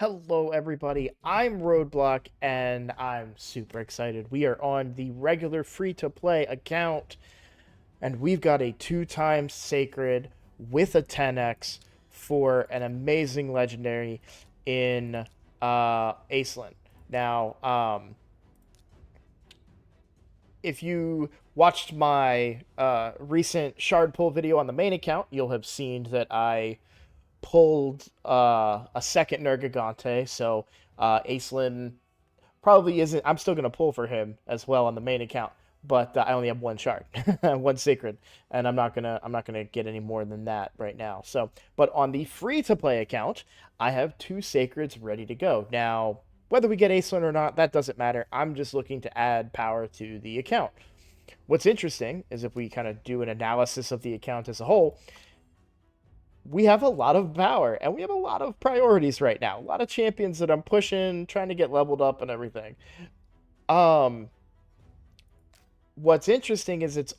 Hello, everybody. I'm Roadblock, and I'm super excited. We are on the regular free-to-play account, and we've got a 2 times sacred with a 10x for an amazing legendary in Aceland. Now, if you watched my recent shard pull video on the main account, you'll have seen that I pulled a second Nergigante, so Acelin probably isn't. I'm still gonna pull for him as well on the main account, but I only have one shard, one sacred, and I'm not gonna get any more than that right now. So, but on the free to play account, I have 2 sacreds ready to go. Now, whether we get Acelin or not, that doesn't matter. I'm just looking to add power to the account. What's interesting is if we kind of do an analysis of the account as a whole, we have a lot of power and we have a lot of priorities right now. A lot of champions that I'm pushing, trying to get leveled up and everything. Um, what's interesting is it's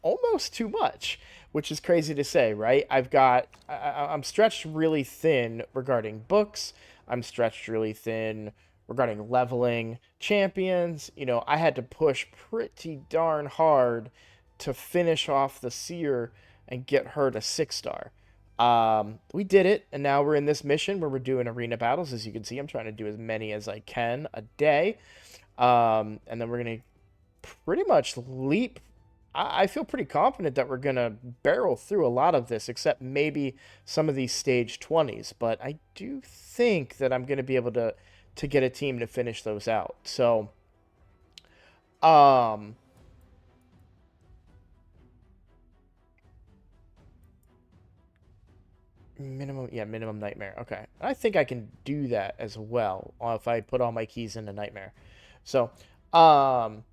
almost too much, which is crazy to say, right? I'm stretched really thin regarding books. I'm stretched really thin regarding leveling champions. I had to push pretty darn hard to finish off the seer and get her to 6 star. We did it, and now we're in this mission where we're doing arena battles. As you can see, I'm trying to do as many as I can a day. And then we're gonna pretty much leap. I feel pretty confident that we're gonna barrel through a lot of this, except maybe some of these stage 20s. But I do think that I'm gonna be able to get a team to finish those out. So, um, minimum nightmare. Okay, I think I can do that as well if I put all my keys into nightmare. So, um,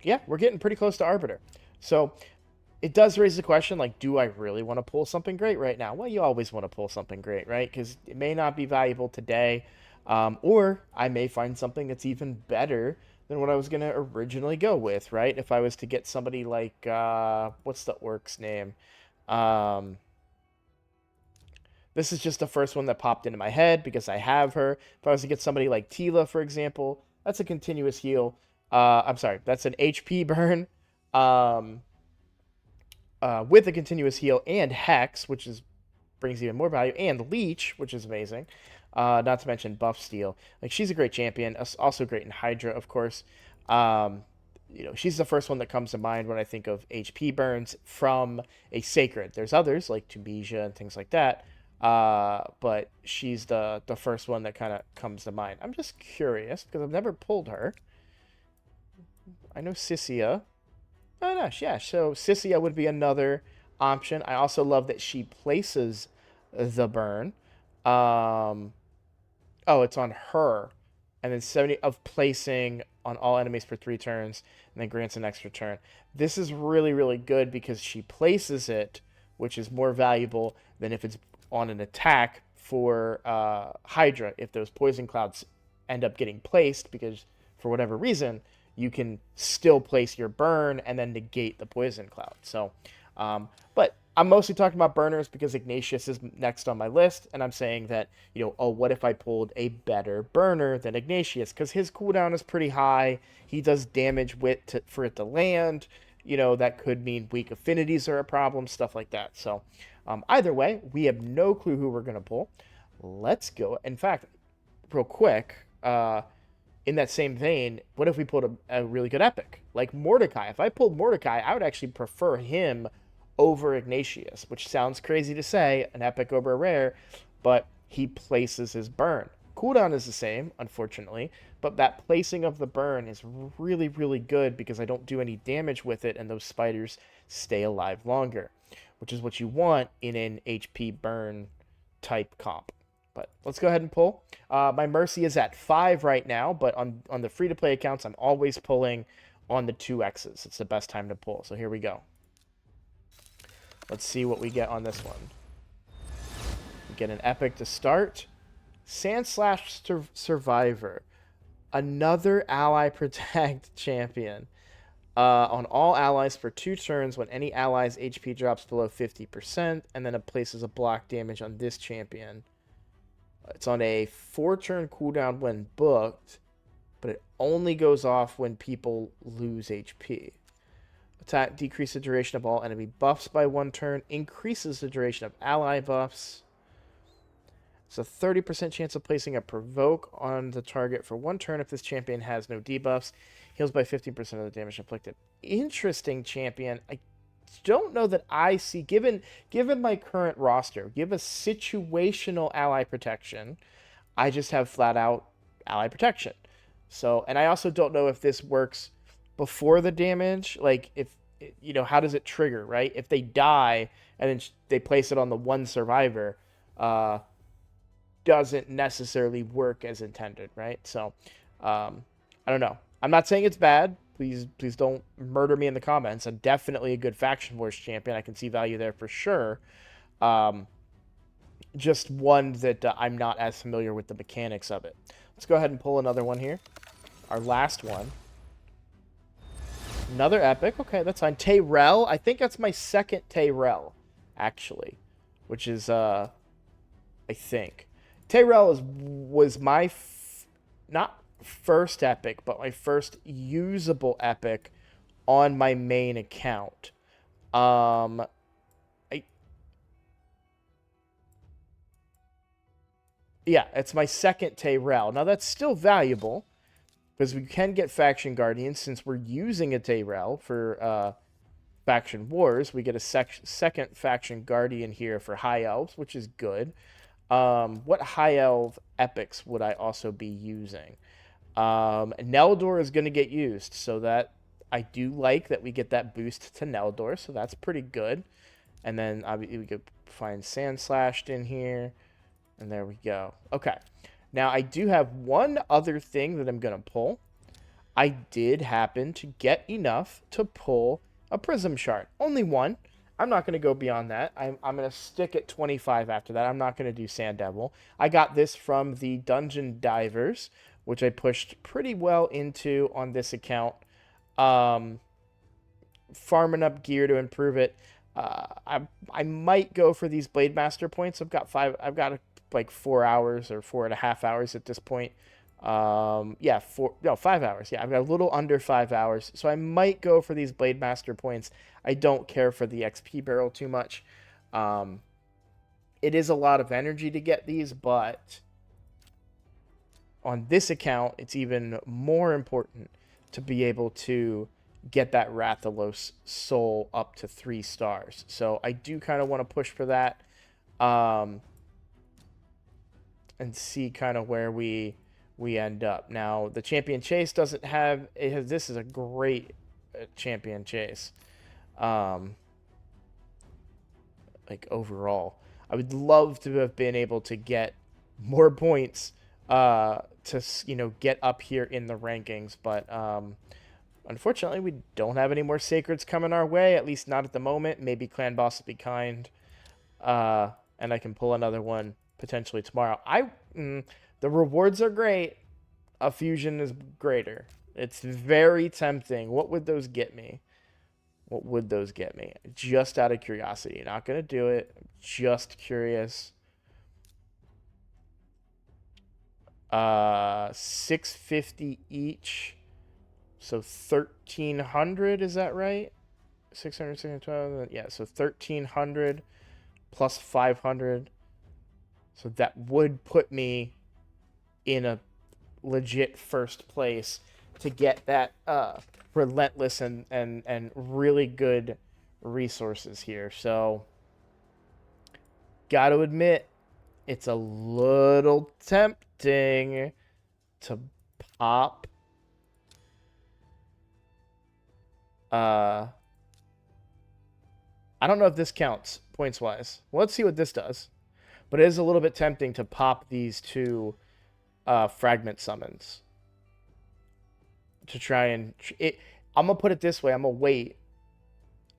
yeah, we're getting pretty close to Arbiter. So it does raise the question, like, do I really want to pull something great right now? Well, you always want to pull something great, right? Because it may not be valuable today, or I may find something that's even better than what I was going to originally go with, right? If I was to get somebody like, what's the orc's name? Um, this is just the first one that popped into my head because I have her. If I was to get somebody like Tila, for example, that's a continuous heal. I'm sorry, that's an HP burn. Um, with a continuous heal and Hex, which is brings even more value, and Leech, which is amazing. Not to mention Buff Steel. Like, she's a great champion, also great in Hydra, of course. Um, she's the first one that comes to mind when I think of HP burns from a sacred. There's others like Tunisia and things like that, but she's the first one that kind of comes to mind. I'm just curious because I've never pulled her. I know Sissia. Oh, no, yeah. So Sissia would be another option. I also love that she places the burn. Um, oh, it's on her, and then 70 of placing on all enemies for 3 turns, and then grants an extra turn. This is really, really good because she places it, which is more valuable than if it's on an attack for Hydra. If those poison clouds end up getting placed, because for whatever reason, you can still place your burn and then negate the poison cloud. So, but I'm mostly talking about burners because Ignatius is next on my list, and I'm saying that, oh, what if I pulled a better burner than Ignatius? Because his cooldown is pretty high. He does damage for it to land. That could mean weak affinities are a problem, stuff like that. So, either way, we have no clue who we're going to pull. Let's go. In fact, real quick, in that same vein, what if we pulled a really good epic like Mordecai? If I pulled Mordecai, I would actually prefer him over Ignatius, which sounds crazy to say, an epic over a rare, but he places his burn. Cooldown is the same, unfortunately, but that placing of the burn is really, really good because I don't do any damage with it and those spiders stay alive longer, which is what you want in an HP burn type comp. But let's go ahead and pull. My Mercy is at 5 right now, but on the free-to-play accounts, I'm always pulling on the 2Xs. It's the best time to pull. So here we go. Let's see what we get on this one. We get an epic to start. Sandslash Survivor. Another ally protect champion. On all allies for 2 turns when any ally's HP drops below 50%, and then it places a block damage on this champion. It's on a 4-turn cooldown when booked, but it only goes off when people lose HP. Attack decreases the duration of all enemy buffs by 1 turn, increases the duration of ally buffs. It's a 30% chance of placing a provoke on the target for 1 turn if this champion has no debuffs. Heals by 15% of the damage inflicted. Interesting champion. I don't know that I see, given my current roster, give a situational ally protection. I just have flat out ally protection. So, and I also don't know if this works before the damage. Like, if, how does it trigger, right? If they die and then they place it on the one survivor, doesn't necessarily work as intended, right? So, I don't know. I'm not saying it's bad. Please don't murder me in the comments. I'm definitely a good faction wars champion. I can see value there for sure. Just one that I'm not as familiar with the mechanics of it. Let's go ahead and pull another one here. Our last one. Another epic. Okay, that's fine. Tyrell. I think that's my second Tyrell, actually, which is I think Tyrell was my not first epic, but my first usable epic on my main account. Yeah, it's my second Tyrell. Now that's still valuable because we can get Faction Guardians since we're using a Tyrell for Faction Wars. We get a second Faction Guardian here for High Elves, which is good. What High Elf epics would I also be using? Neldor is going to get used, so that I do like that we get that boost to Neldor, so that's pretty good. And then we could find Sand Slashed in here, and there we go. Okay, now I do have one other thing that I'm going to pull. I did happen to get enough to pull a Prism Shard. Only one. I'm not going to go beyond that. I'm going to stick at 25 after that. I'm not going to do Sand Devil. I got this from the Dungeon Divers, which I pushed pretty well into on this account. Farming up gear to improve it. I might go for these Blade Master points. I've got like 4 hours or 4.5 hours at this point. 5 hours. Yeah, I've got a little under 5 hours. So I might go for these Blade Master points. I don't care for the XP barrel too much. It is a lot of energy to get these, but on this account, it's even more important to be able to get that Rathalos soul up to 3 stars. So I do kind of want to push for that, and see kind of where we end up. Now, the Champion Chase doesn't have... this is a great Champion Chase. Like, overall. I would love to have been able to get more points to, get up here in the rankings. But, unfortunately, we don't have any more Sacreds coming our way. At least not at the moment. Maybe Clan Boss will be kind. And I can pull another one potentially tomorrow. The rewards are great. A fusion is greater. It's very tempting. What would those get me? Just out of curiosity. Not going to do it. I'm just curious. 650 each. So 1,300, is that right? 600, 612, yeah, so 1,300 plus 500. So that would put me in a legit first place to get that relentless and really good resources here. So gotta admit, it's a little tempting to pop I don't know if this counts points wise. Well, let's see what this does. But it is a little bit tempting to pop these two fragment summons to try and I'm gonna put it this way. I'm gonna wait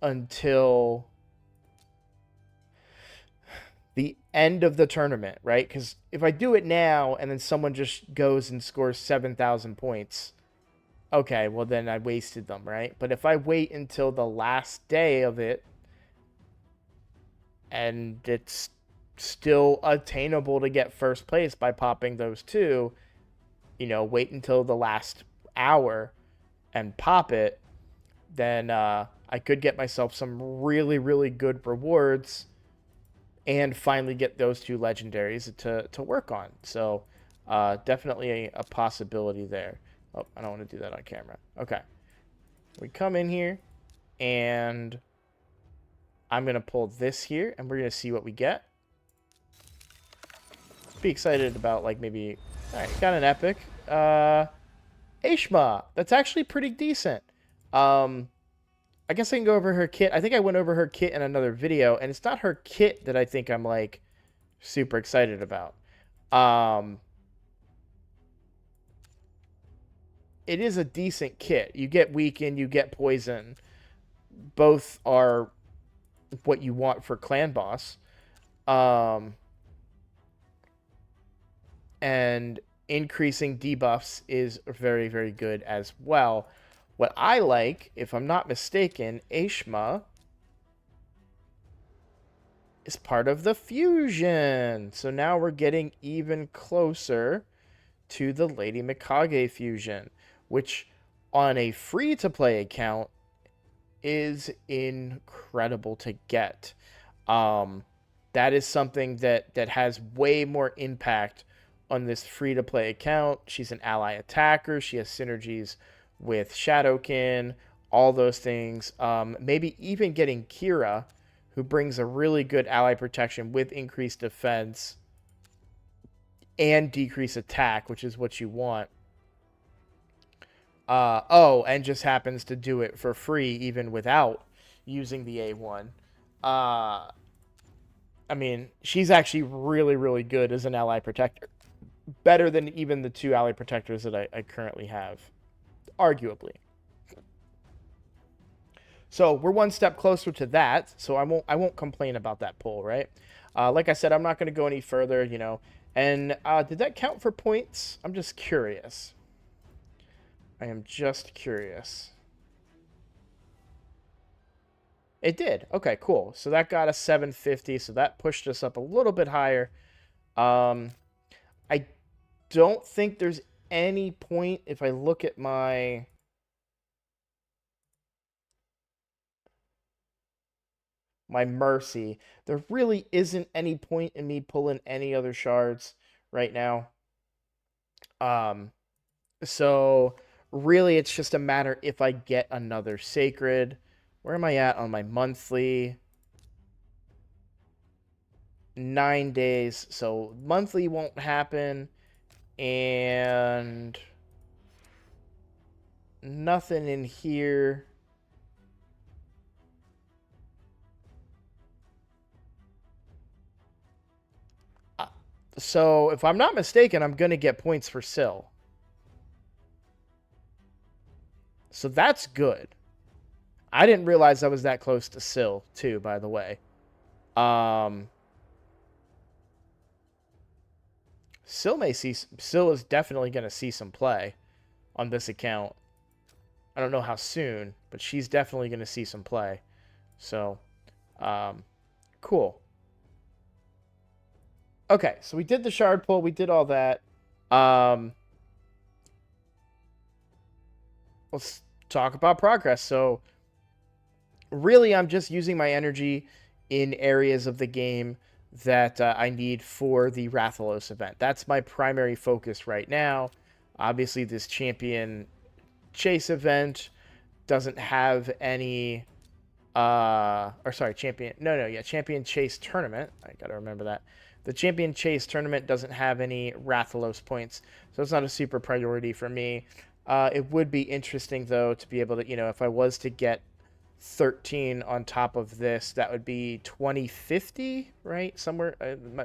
until the end of the tournament, right? Because if I do it now and then someone just goes and scores 7,000 points, okay, well then I wasted them, right? But if I wait until the last day of it and it's still attainable to get first place by popping those two. Wait until the last hour and pop it, then I could get myself some really, really good rewards and finally get those two legendaries to work on. So definitely a possibility there. Oh, I don't want to do that on camera. Okay. We come in here, and I'm going to pull this here, and we're going to see what we get. Be excited about, like, maybe... Alright, got an epic. Aishma. That's actually pretty decent. I guess I can go over her kit. I think I went over her kit in another video, and it's not her kit that I think I'm, like, super excited about. It is a decent kit. You get weaken, you get poison. Both are what you want for clan boss. And increasing debuffs is very, very good as well. What I like, if I'm not mistaken, Aishma is part of the fusion. So now we're getting even closer to the Lady Mikage fusion, which on a free-to-play account is incredible to get. That is something that has way more impact on this free-to-play account. She's an ally attacker. She has synergies with Shadowkin, all those things. Maybe even getting Kira, who brings a really good ally protection with increased defense and decreased attack, which is what you want. And just happens to do it for free even without using the A1. I mean, she's actually really, really good as an ally protector. Better than even the two ally protectors that I currently have, arguably. So we're one step closer to that, so I won't complain about that pull, right? Like I said, I'm not going to go any further, And did that count for points? I'm just curious. I am just curious. It did. Okay, cool. So that got us 750, so that pushed us up a little bit higher. I don't think there's any point if I look at my... mercy. There really isn't any point in me pulling any other shards right now. So really it's just a matter if I get another sacred. Where am I at on my monthly? 9 days. So monthly won't happen. And nothing in here. So, if I'm not mistaken, I'm going to get points for Syl. So that's good. I didn't realize I was that close to Syl, too, by the way. Syl is definitely going to see some play on this account. I don't know how soon, but she's definitely going to see some play. So, cool. Okay, so we did the shard pull. We did all that. Let's talk about progress. So, really, I'm just using my energy in areas of the game that I need for the Rathalos event. That's my primary focus right now. Obviously, this champion chase event doesn't have any... champion chase tournament. I gotta remember that. The Champion Chase tournament doesn't have any Rathalos points, so it's not a super priority for me. It would be interesting, though, to be able to, if I was to get 13 on top of this, that would be 2050, right? Somewhere,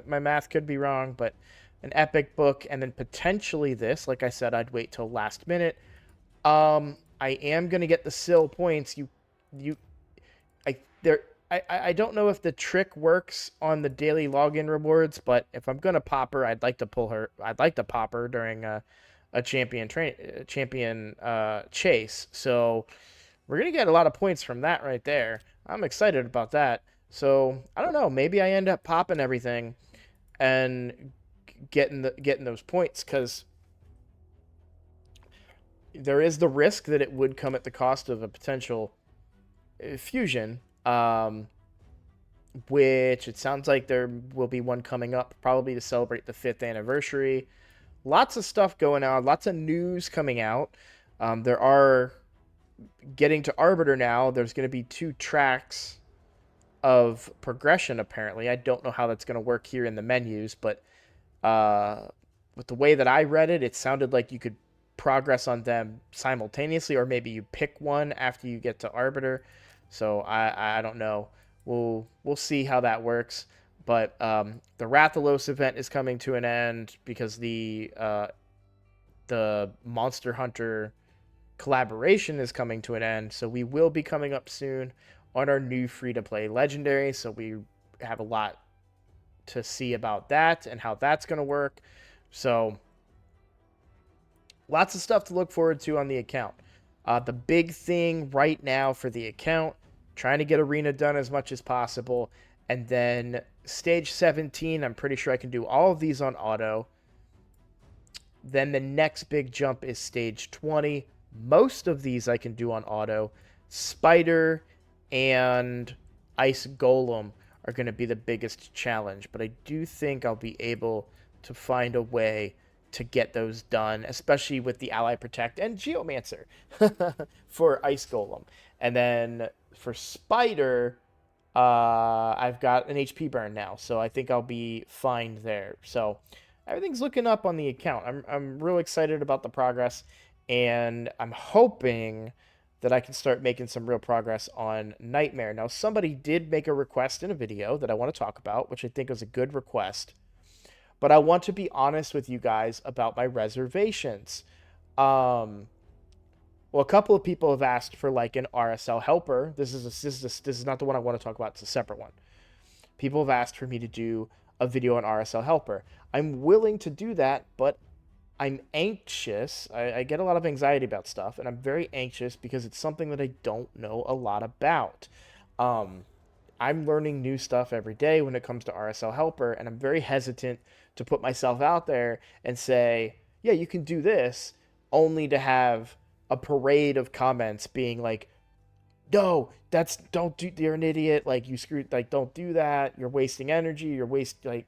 my math could be wrong, but an epic book, and then potentially this. Like I said, I'd wait till last minute. I am going to get the Syl points. I don't know if the trick works on the daily login rewards, but if I'm gonna pop her, I'd like to pop her during a champion chase. So we're gonna get a lot of points from that right there. I'm excited about that. So I don't know. Maybe I end up popping everything and getting those points because there is the risk that it would come at the cost of a potential fusion. Which it sounds like there will be one coming up probably to celebrate the 5th anniversary. Lots of stuff going on, lots of news coming out. There are getting to Arbiter now. There's going to be 2 tracks of progression apparently. I don't know how that's going to work here in the menus, but with the way that I read it, it sounded like you could progress on them simultaneously, or maybe you pick one after you get to Arbiter. So I don't know. We'll see how that works. But the Rathalos event is coming to an end because the Monster Hunter collaboration is coming to an end. So we will be coming up soon on our new free to play legendary. So we have a lot to see about that and how that's going to work. So lots of stuff to look forward to on the account. The big thing right now for the account, trying to get arena done as much as possible. And then stage 17, I'm pretty sure I can do all of these on auto. Then the next big jump is stage 20. Most of these I can do on auto. Spider and Ice Golem are going to be the biggest challenge, but I do think I'll be able to find a way to get those done, especially with the Ally Protect and Geomancer for Ice Golem. And then for Spider, I've got an HP burn now, so I think I'll be fine there. So everything's looking up on the account. I'm real excited about the progress, and I'm hoping that I can start making some real progress on Nightmare. Now, somebody did make a request in a video that I want to talk about, which I think was a good request. But I want to be honest with you guys about my reservations. Well, a couple of people have asked for like an RSL helper. This is not the one I want to talk about. It's a separate one. People have asked for me to do a video on RSL helper. I'm willing to do that, but I'm anxious. I get a lot of anxiety about stuff, and I'm very anxious because it's something that I don't know a lot about. Um, I'm learning new stuff every day when it comes to RSL helper, and I'm very hesitant to put myself out there and say, yeah, you can do this, only to have a parade of comments being like, no, don't do, you're an idiot, like you screwed, like don't do that, you're wasting energy, you're wasting, like,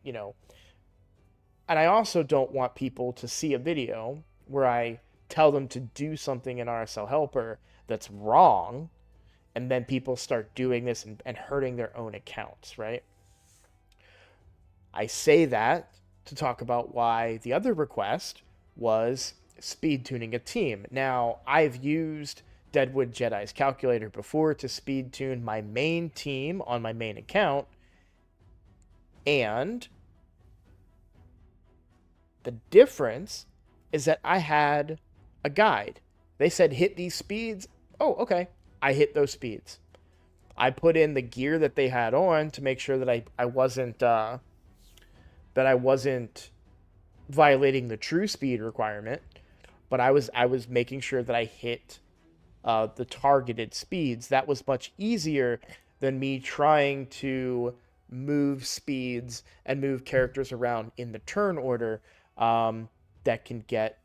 and I also don't want people to see a video where I tell them to do something in RSL helper that's wrong, and then people start doing this and hurting their own accounts, right? I say that to talk about why the other request was speed tuning a team. Now, I've used Deadwood Jedi's calculator before to speed tune my main team on my main account, and the difference is that I had a guide. They said hit these speeds. Oh, okay. I hit those speeds. I put in the gear that they had on to make sure that I wasn't violating the true speed requirement, but I was making sure that I hit the targeted speeds. That was much easier than me trying to move speeds and move characters around in the turn order. That can get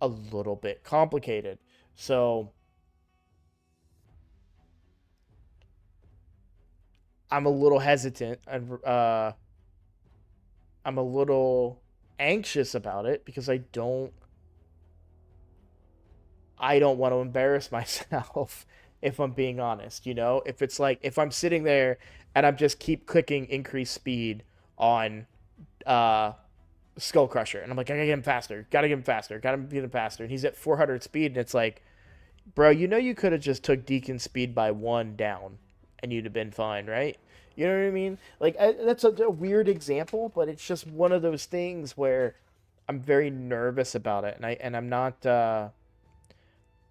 a little bit complicated. So I'm a little hesitant and I'm a little anxious about it because I don't want to embarrass myself if I'm being honest, If it's like if I'm sitting there and I'm just keep clicking increase speed on uh Skull Crusher and I'm like, I gotta get him faster, gotta get him faster, gotta get him faster, and he's at 400 speed and it's like, bro, you could have just took Deacon speed by 1 down and you'd have been fine, right? You know what I mean? Like that's a weird example, but it's just one of those things where I'm very nervous about it, and I'm not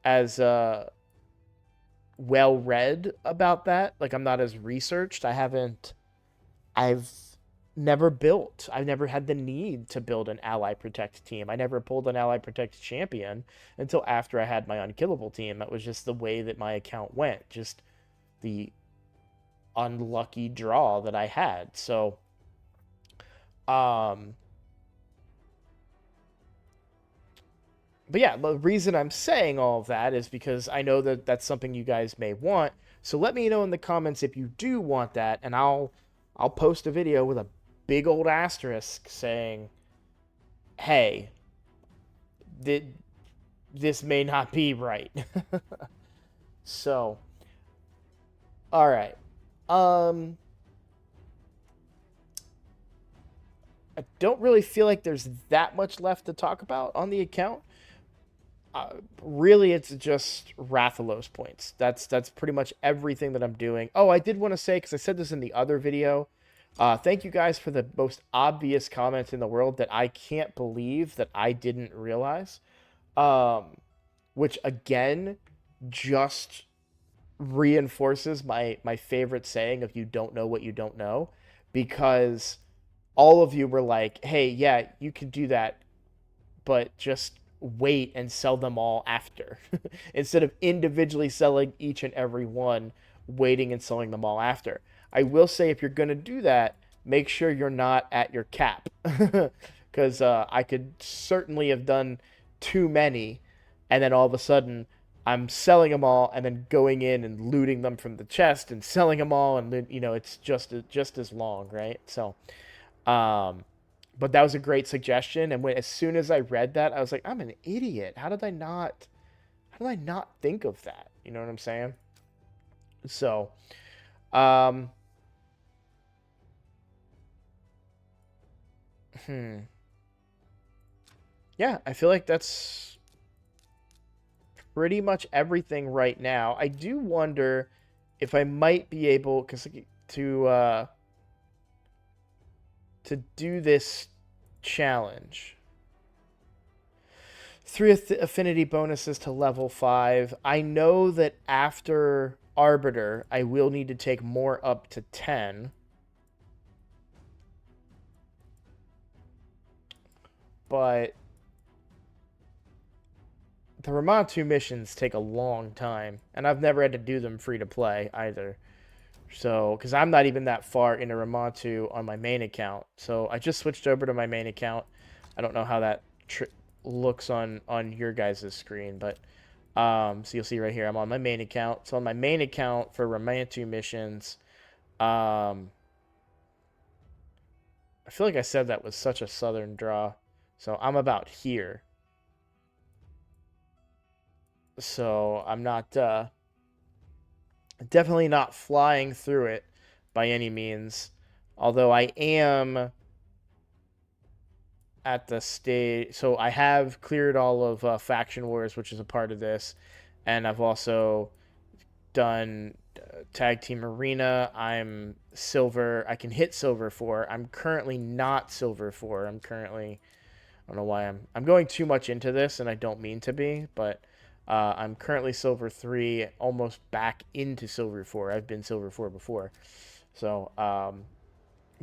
as well read about that. Like I'm not as researched. I've I've never had the need to build an Ally Protect team. I never pulled an Ally Protect champion until after I had my unkillable team. That was just the way that my account went. Just the unlucky draw that I had. So, um, but yeah, the reason I'm saying all of that is because I know that that's something you guys may want. So let me know in the comments if you do want that, and I'll post a video with a big old asterisk saying, "Hey, this may not be right." So, all right. Um, I don't really feel like there's that much left to talk about on the account. Really, it's just Rathalos points. That's pretty much everything that I'm doing. Oh, I did want to say, because I said this in the other video, thank you guys for the most obvious comments in the world that I can't believe that I didn't realize. Which again, just reinforces my favorite saying of "you don't know what you don't know," because all of you were like, "Hey, yeah, you can do that, but just wait and sell them all after." Instead of individually selling each and every one, waiting and selling them all after. I will say, if you're going to do that, make sure you're not at your cap. Because I could certainly have done too many, and then all of a sudden I'm selling them all and then going in and looting them from the chest and selling them all, and it's just as long, right? So um but that was a great suggestion, and as soon as I read that, I was like, I'm an idiot. How did I not think of that? You know what I'm saying? So, um, hmm. Yeah, I feel like that's pretty much everything right now. I do wonder if I might be able, to uh, to do this challenge. 3 affinity bonuses to level 5. I know that after Arbiter, I will need to take more up to 10. But the Ramontu missions take a long time, and I've never had to do them free to play either. So, because I'm not even that far into Ramontu on my main account, so I just switched over to my main account. I don't know how that looks on your guys' screen, but so you'll see right here, I'm on my main account. So on my main account for Ramontu missions, I feel like I said that was such a southern draw, so I'm about here. So I'm not definitely not flying through it by any means. Although I am at the stage, so I have cleared all of Faction Wars, which is a part of this, and I've also done Tag Team Arena. I'm silver. I can hit silver 4. I'm currently not silver 4. I don't know why I'm going too much into this, and I don't mean to be, but I'm currently silver 3, almost back into silver 4. I've been silver 4 before. So,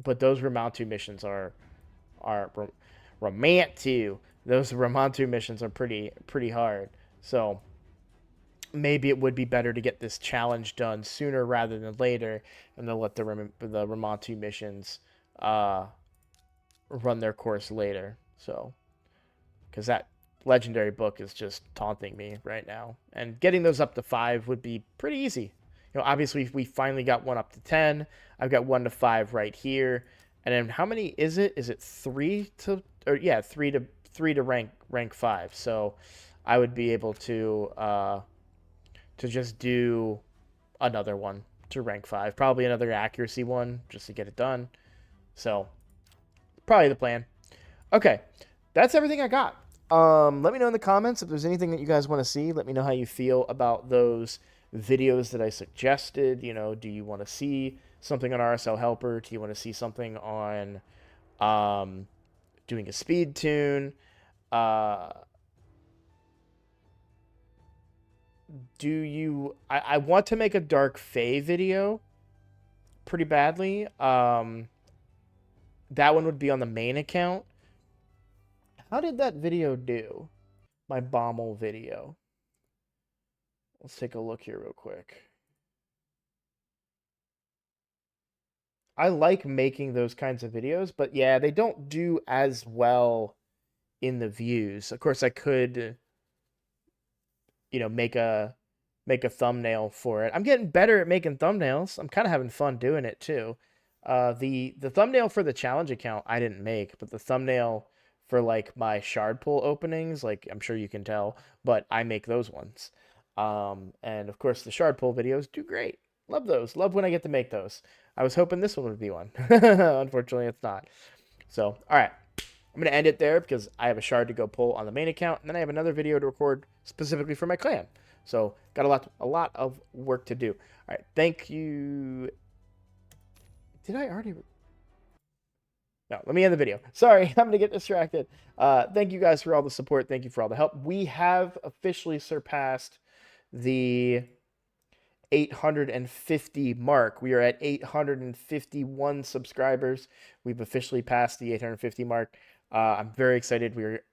but those Ramontu missions are Ramantu. Those Ramontu missions are pretty hard. So maybe it would be better to get this challenge done sooner rather than later, and then let the Ramontu missions uh, run their course later. So, because that legendary book is just taunting me right now, and getting those up to 5 would be pretty easy. Obviously we finally got one up to 10. I've got 1 to 5 right here, and then how many is it? Is it 3 to, or yeah, 3 to rank 5? So I would be able to just do another one to rank 5, probably another accuracy one just to get it done. So probably the plan. Okay, that's everything I got. Let me know in the comments if there's anything that you guys want to see. Let me know how you feel about those videos that I suggested. Do you want to see something on RSL Helper? Do you want to see something on doing a speed tune? I want to make a Dark Fae video pretty badly. That one would be on the main account. How did that video do? My Bommel video. Let's take a look here real quick. I like making those kinds of videos, but yeah, they don't do as well in the views. Of course, I could, make a thumbnail for it. I'm getting better at making thumbnails. I'm kind of having fun doing it too. The thumbnail for the challenge account I didn't make, but the thumbnail for like my shard pool openings, like I'm sure you can tell, but I make those ones. And of course the shard pool videos do great. Love those. Love when I get to make those. I was hoping this one would be one. Unfortunately, it's not. So, all right. I'm going to end it there because I have a shard to go pull on the main account, and then I have another video to record specifically for my clan. So, got a lot of work to do. All right, thank you. Did I already? No, let me end the video. Sorry, I'm going to get distracted. Thank you guys for all the support. Thank you for all the help. We have officially surpassed the 850 mark. We are at 851 subscribers. We've officially passed the 850 mark. I'm very excited. We're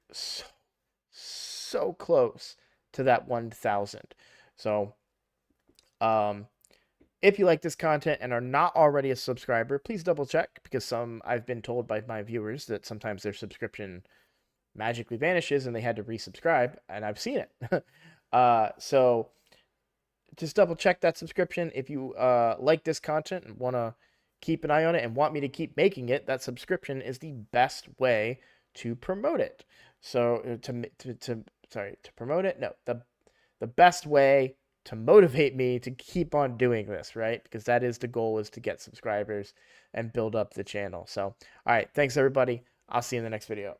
so close to that 1,000. So, if you like this content and are not already a subscriber, please double check, because I've been told by my viewers that sometimes their subscription magically vanishes and they had to resubscribe, and I've seen it. So just double check that subscription. If you like this content and want to keep an eye on it and want me to keep making it, that subscription is the best way to promote it. So to promote it, no, the best way to motivate me to keep on doing this, right? Because that is the goal, is to get subscribers and build up the channel. So, all right, thanks everybody. I'll see you in the next video.